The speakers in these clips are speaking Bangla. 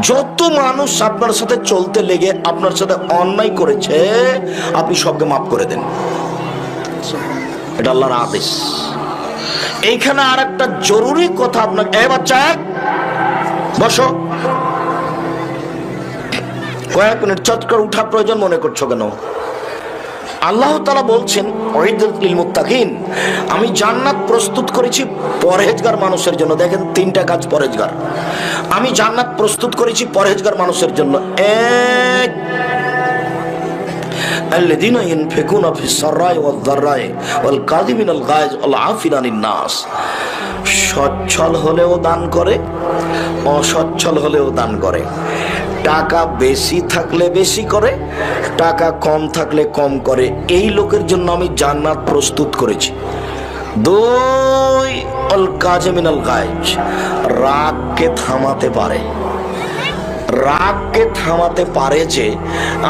যত মানুষ আপনার সাথে চলতে লেগে আপনার সাথে অন্যায় করেছে, আপনি সবকে মাফ করে দেন। এটা আল্লাহর আদেশ। এইখানে আর একটা জরুরি কথা আপনাকে, এ বাচ্চা বসো, কয়েক মিনিট চট করে উঠা প্রয়োজন মনে করছো কেন? আল্লাহ তাআলা বলছেন উইদ্দাত লিল মুত্তাকিন, আমি জান্নাত প্রস্তুত করেছি পরহেজগার মানুষের জন্য। দেখেন তিনটা কাজ পরহেজগার। আমি জান্নাত প্রস্তুত করেছি পরহেজগার মানুষের জন্য। এক, আল্লাযীনা ইউনফিকুনা ফিস সাররাই ওয়াদ দাররাই ওয়াল কাযিমিনাল গায়জ ওয়াল আফিনা আনিন নাস। সচ্ছল হলেও দান করে, অসচ্ছল হলেও দান করে। টাকা বেশি থাকলে বেশি করে, টাকা কম থাকলে কম করে। এই লোকের জন্য আমি জান্নাত প্রস্তুত করেছি। দুই, আল কাযিমিনাল গায়জ, রাগকে থামাতে পারে। রাগকে থামাতে পারে যে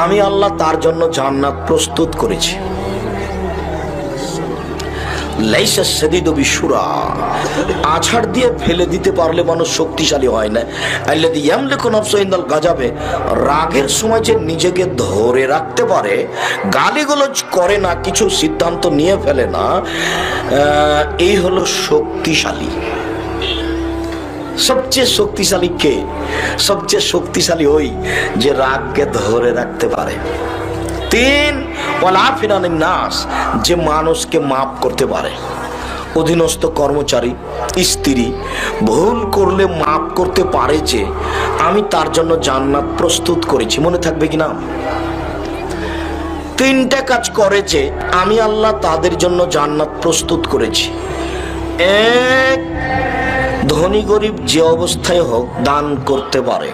আমি আল্লাহ তার জন্য জান্নাত প্রস্তুত করেছি। লাইসা শাদীদু বিশুরা, আছাড় দিয়ে ফেলে দিতে পারলে মানুষ শক্তিশালী হয় না। আল্লাযী ইয়ামলিকু নাফসাহু ইনদাল গাযাবে, রাগের সময় যে নিজেকে ধরে রাখতে পারে, গালিগালাজ করে না, কিছু সিদ্ধান্ত নিয়ে ফেলে না, এই হলো শক্তিশালী। সবচেয়ে শক্তিশালী কে? সবচেয়ে শক্তিশালী ওই যে রাগকে ধরে রাখতে পারে। তিন, ওয়াল আফিনা আনিন নাস, যে মানুষকে মাফ করতে পারে। অধীনস্থ কর্মচারী, স্ত্রী ভুল করলে মাফ করতে পারে যে আমি তার জন্য জান্নাত প্রস্তুত করেছি। মনে থাকবে কিনা? তিনটা কাজ করে যে আমি আল্লাহ তাদের জন্য জান্নাত প্রস্তুত করেছি। এক, ধনী গরিব যে অবস্থায় হোক দান করতে পারে।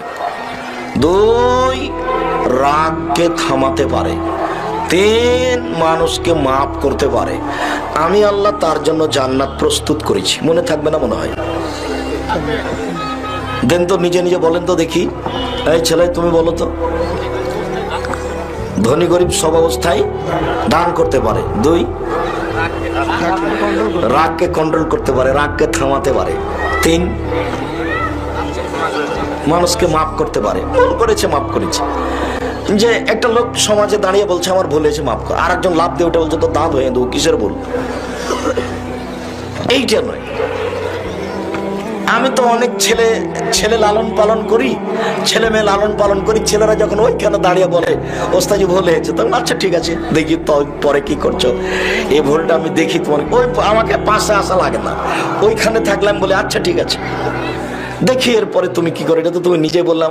দুই, রাগকে থামাতে পারে। তিন, মানুষকে মাফ করতে পারে। আমি আল্লাহ তার জন্য জান্নাত প্রস্তুত করেছি। মনে থাকবে না মনে হয়? দেন তো, নিজে নিজে বলেন তো দেখি। এই ছেলে তুমি বলো তো। ধনী গরিব সব অবস্থায় দান করতে পারে। দুই, রাগকে কন্ট্রোল করতে পারে, রাগকে থামাতে পারে। তিন, মানুষকে মাফ করতে পারে। ভুল করেছে মাফ করেছে। যে একটা লোক সমাজে দাঁড়িয়ে বলছে আমার ভুল হয়েছে মাফ কর, আর একজন লাভ দিয়ে উঠে বলছে তো দাঁত হয়ে দেবো, কিসের ভুল? এইটা নয়। আমি তো অনেক ছেলে লালন পালন করি, ছেলে মেয়ে লালন পালন করি। ছেলেরা যখন ওইখানে দাঁড়িয়ে বলে ওস্তাজি ভুল হয়েছে, তখন আচ্ছা ঠিক আছে দেখি তো পরে কি করছো, এই ভুলটা আমি দেখি তোমার। ওই আমাকে পাশে আসা লাগে না, ওইখানে থাকলাম বলে আচ্ছা ঠিক আছে দেখি এরপরে তুমি কি করো। এটা তো তুমি নিজে বললাম।